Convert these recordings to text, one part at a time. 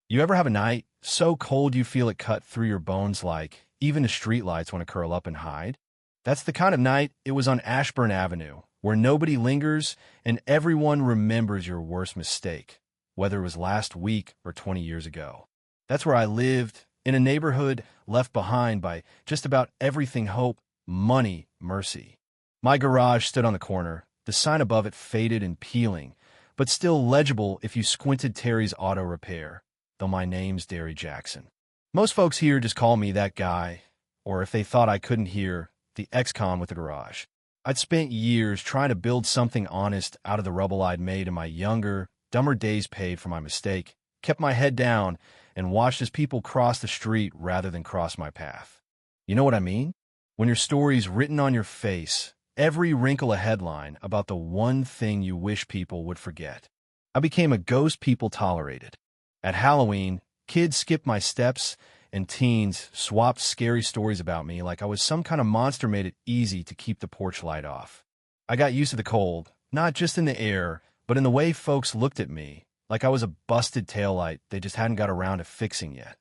You ever have a night so cold you feel it cut through your bones like even the streetlights want to curl up and hide? That's the kind of night it was on Ashburn Avenue, where nobody lingers and everyone remembers your worst mistake, whether it was last week or 20 years ago. That's where I lived, in a neighborhood left behind by just about everything hope, money, mercy. My garage stood on the corner, the sign above it faded and peeling, but still legible if you squinted. Terry's Auto Repair, though my name's Derry Jackson. Most folks here just call me that guy, or if they thought I couldn't hear, the ex-con with the garage. I'd spent years trying to build something honest out of the rubble I'd made in my younger, dumber days. Paid for my mistake, kept my head down, and watched as people crossed the street rather than cross my path. You know what I mean? When your story's written on your face, every wrinkle a headline about the one thing you wish people would forget. I became a ghost people tolerated. At Halloween, kids skipped my steps, and teens swapped scary stories about me like I was some kind of monster. Made it easy to keep the porch light off. I got used to the cold, not just in the air, but in the way folks looked at me, like I was a busted taillight they just hadn't got around to fixing yet.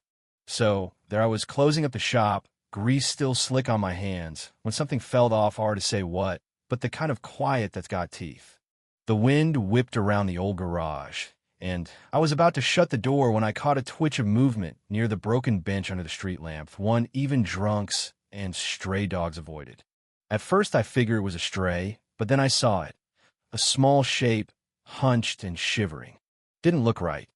So, there I was closing up the shop, grease still slick on my hands, when something fell off. Hard to say what, but the kind of quiet that's got teeth. The wind whipped around the old garage, and I was about to shut the door when I caught a twitch of movement near the broken bench under the street lamp, one even drunks and stray dogs avoided. At first I figured it was a stray, but then I saw it. A small shape, hunched and shivering. Didn't look right.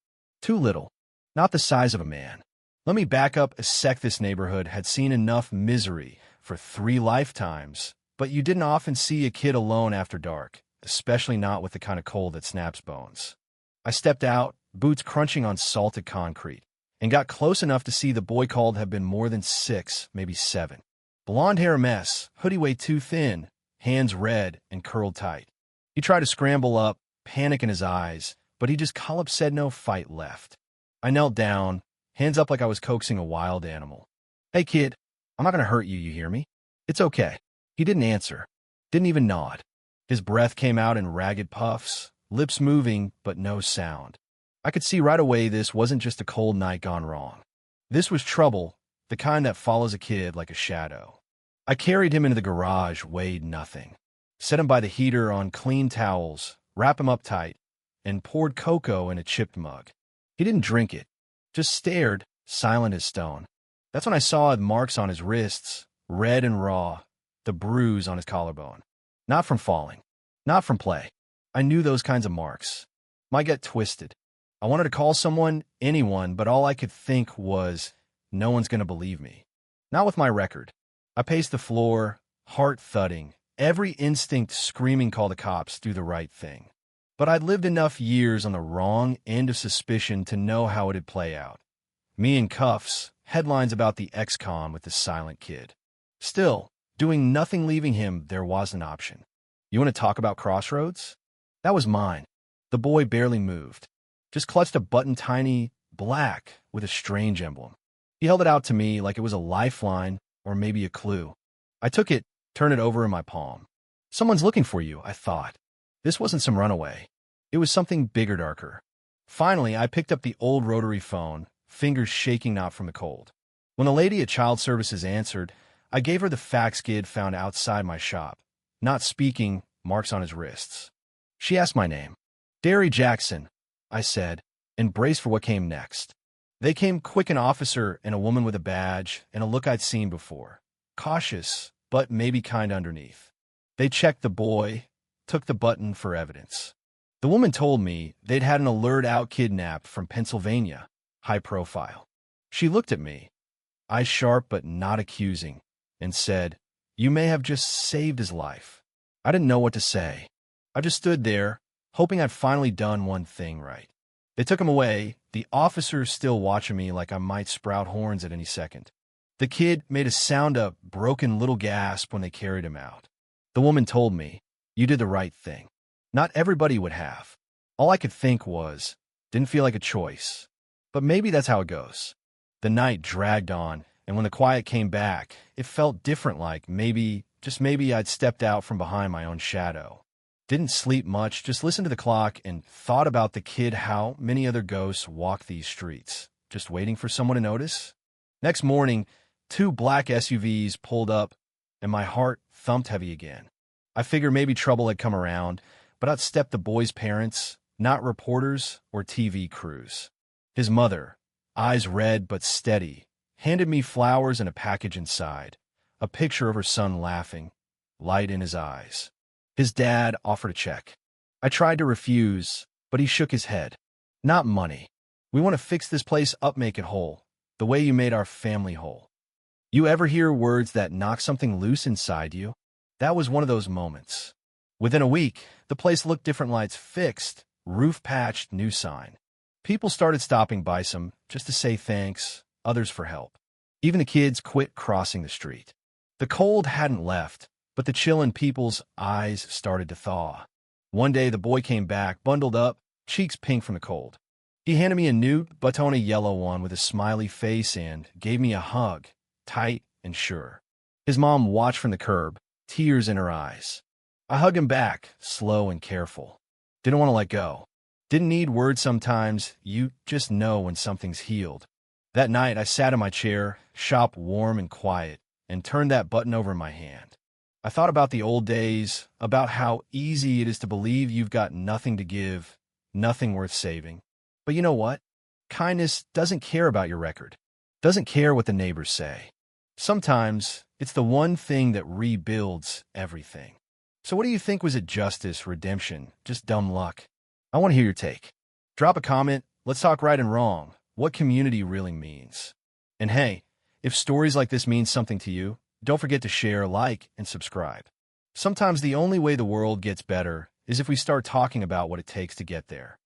Too little. Not the size of a man. Let me back up a sec. This neighborhood had seen enough misery for 3 lifetimes, but you didn't often see a kid alone after dark, especially not with the kind of cold that snaps bones. I stepped out, boots crunching on salted concrete, and got close enough to see the boy called have been more than 6, maybe 7. Blonde hair a mess, hoodie way too thin, hands red and curled tight. He tried to scramble up, panic in his eyes, but he just said no fight left. I knelt down, hands up like I was coaxing a wild animal. "Hey kid, I'm not gonna hurt you, you hear me? It's okay." He didn't answer, didn't even nod. His breath came out in ragged puffs, lips moving, but no sound. I could see right away this wasn't just a cold night gone wrong. This was trouble, the kind that follows a kid like a shadow. I carried him into the garage, weighed nothing. Set him by the heater on clean towels, wrapped him up tight, and poured cocoa in a chipped mug. He didn't drink it, just stared, silent as stone. That's when I saw the marks on his wrists, red and raw, the bruise on his collarbone. Not from falling, not from play. I knew those kinds of marks. My gut twisted. I wanted to call someone, anyone, but all I could think was, no one's going to believe me. Not with my record. I paced the floor, heart thudding, every instinct screaming call the cops, do the right thing. But I'd lived enough years on the wrong end of suspicion to know how it'd play out. Me in cuffs, headlines about the ex-con with the silent kid. Still, doing nothing, leaving him, there was an option. You want to talk about crossroads? That was mine. The boy barely moved. Just clutched a button, tiny, black, with a strange emblem. He held it out to me like it was a lifeline or maybe a clue. I took it, turned it over in my palm. Someone's looking for you, I thought. This wasn't some runaway. It was something bigger, darker. Finally, I picked up the old rotary phone, fingers shaking not from the cold. When the lady at Child Services answered, I gave her the fax Gid found outside my shop. Not speaking, marks on his wrists. She asked my name. "Derry Jackson," I said, and braced for what came next. They came quick, an officer and a woman with a badge and a look I'd seen before. Cautious, but maybe kind underneath. They checked the boy, took the button for evidence. The woman told me they'd had an alert out kidnapped from Pennsylvania, high profile. She looked at me, eyes sharp but not accusing, and said, "You may have just saved his life." I didn't know what to say. I just stood there, hoping I'd finally done one thing right. They took him away, the officers still watching me like I might sprout horns at any second. The kid made a sound, a broken little gasp when they carried him out. The woman told me, "You did the right thing." Not everybody would have. All I could think was, didn't feel like a choice. But maybe that's how it goes. The night dragged on, and when the quiet came back, it felt different, like maybe, just maybe, I'd stepped out from behind my own shadow. Didn't sleep much, just listened to the clock and thought about the kid, how many other ghosts walk these streets. just waiting for someone to notice. Next morning, two black SUVs pulled up, and my heart thumped heavy again. I figured maybe trouble had come around, but out stepped the boy's parents, not reporters or TV crews. His mother, eyes red but steady, handed me flowers and a package inside, a picture of her son laughing, light in his eyes. His dad offered a check. I tried to refuse, but he shook his head. Not money. We want to fix this place up, make it whole, the way you made our family whole. You ever hear words that knock something loose inside you? That was one of those moments. Within a week, the place looked different, lights fixed, roof patched, new sign. People started stopping by, some just to say thanks, others for help. Even the kids quit crossing the street. The cold hadn't left, but the chill in people's eyes started to thaw. One day, the boy came back, bundled up, cheeks pink from the cold. He handed me a new Batona yellow one with a smiley face and gave me a hug, tight and sure. His mom watched from the curb, tears in her eyes. I hugged him back, slow and careful. Didn't want to let go. Didn't need words sometimes, you just know when something's healed. That night, I sat in my chair, shop warm and quiet, and turned that button over in my hand. I thought about the old days, about how easy it is to believe you've got nothing to give, nothing worth saving. But you know what? Kindness doesn't care about your record, doesn't care what the neighbors say. Sometimes, it's the one thing that rebuilds everything. So what do you think? Was it justice, redemption, just dumb luck? I want to hear your take. Drop a comment, let's talk right and wrong, what community really means. And hey, if stories like this mean something to you, don't forget to share, like, and subscribe. Sometimes the only way the world gets better is if we start talking about what it takes to get there.